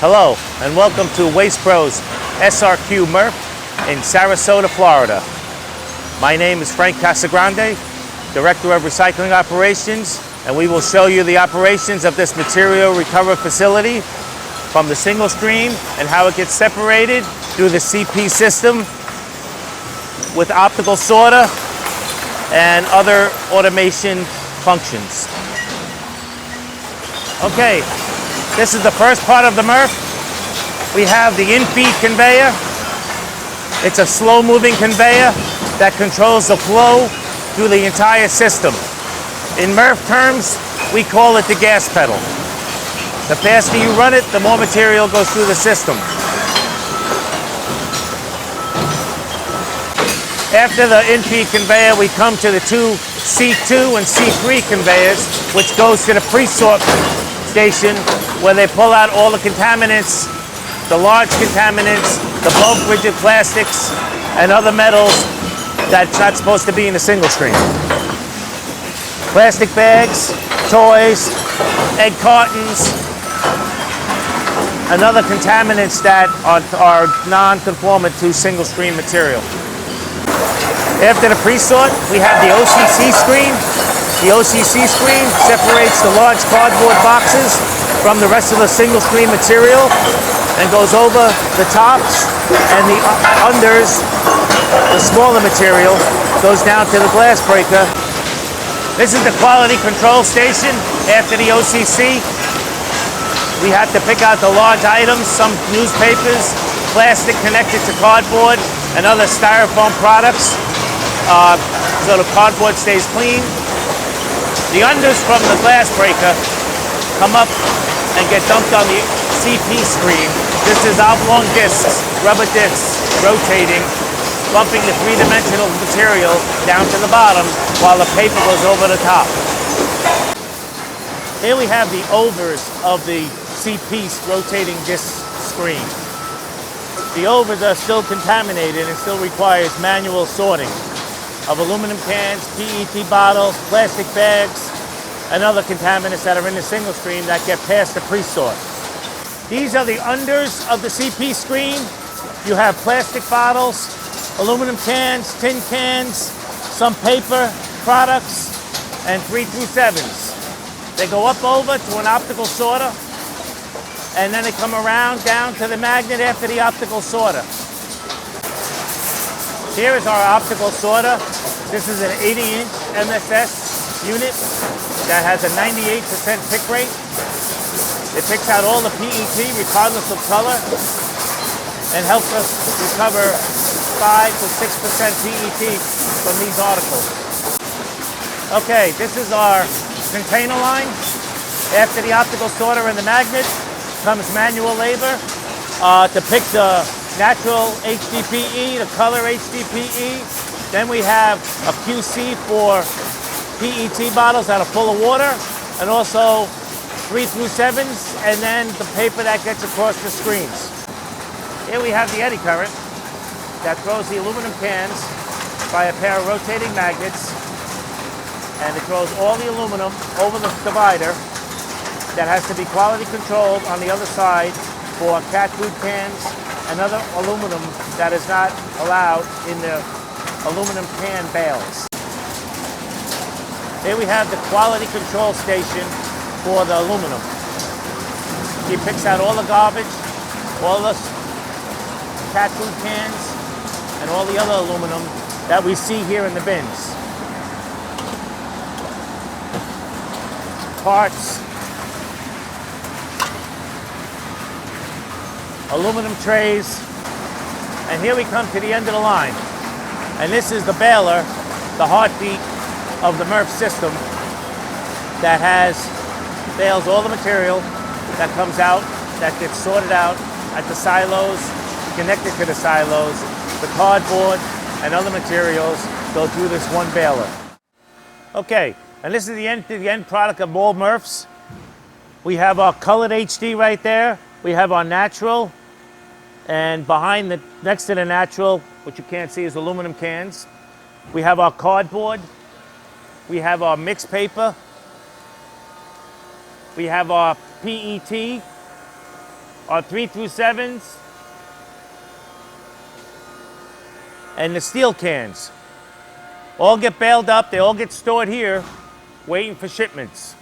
Hello, and welcome to Waste Pros SRQ MRF in Sarasota, Florida. My name is Frank Casagrande, Director of Recycling Operations, and we will show you the operations of this material recovery facility from the single stream and how it gets separated through the CP system with optical sorter and other automation functions. Okay, this is the first part of the MRF. We have the in-feed conveyor. It's a slow-moving conveyor that controls the flow through the entire system. In MRF terms, we call it the gas pedal. The faster you run it, the more material goes through the system. After the in-feed conveyor, we come to the two C2 and C3 conveyors, which goes to the pre-sort station where they pull out all the contaminants, the large contaminants, the bulk rigid plastics, and other metals that's not supposed to be in a single stream. Plastic bags, toys, egg cartons, and other contaminants that are non-conformant to single stream material. After the pre-sort, we have the OCC screen. The OCC screen separates the large cardboard boxes from the rest of the single stream material and goes over the tops, and the unders, the smaller material, goes down to the glass breaker. This is the quality control station. After the OCC, we have to pick out the large items, some newspapers, plastic connected to cardboard, and other styrofoam products, so the cardboard stays clean. The unders from the glass breaker come up and get dumped on the CP screen. This is oblong discs, rubber discs, rotating, bumping the three-dimensional material down to the bottom while the paper goes over the top. Here we have the overs of the CP rotating disc screen. The overs are still contaminated and still requires manual sorting of aluminum cans, PET bottles, plastic bags, and other contaminants that are in the single stream that get past the pre-sort. These are the unders of the CP screen. You have plastic bottles, aluminum cans, tin cans, some paper products, and 3 through 7s. They go up over to an optical sorter, and then they come around down to the magnet after the optical sorter. Here is our optical sorter. This is an 80-inch MSS unit that has a 98% pick rate. It picks out all the PET regardless of color and helps us recover 5 to 6% PET from these articles. Okay, this is our container line. After the optical sorter and the magnet comes manual labor to pick the natural HDPE, the color HDPE. Then we have a QC for PET bottles that are full of water, and also 3 through 7s, and then the paper that gets across the screens. Here we have the eddy current that throws the aluminum cans by a pair of rotating magnets, and it throws all the aluminum over the divider that has to be quality controlled on the other side for cat food cans and other aluminum that is not allowed in the aluminum can bales. Here we have the quality control station for the aluminum. He picks out all the garbage, all the cat food cans, and all the other aluminum that we see here in the bins. Parts, aluminum trays, and here we come to the end of the line. And this is the baler, the heartbeat of the MRF system that bales all the material that comes out, that gets sorted out at the silos, connected to the silos. The cardboard and other materials go through this one baler. Okay, and this is the end product of all MRFs. We have our colored HD right there. We have our natural, and next to the natural, which you can't see, is aluminum cans. We have our cardboard. We have our mixed paper. We have our PET, our 3 through 7s, and the steel cans. All get baled up, they all get stored here, waiting for shipments.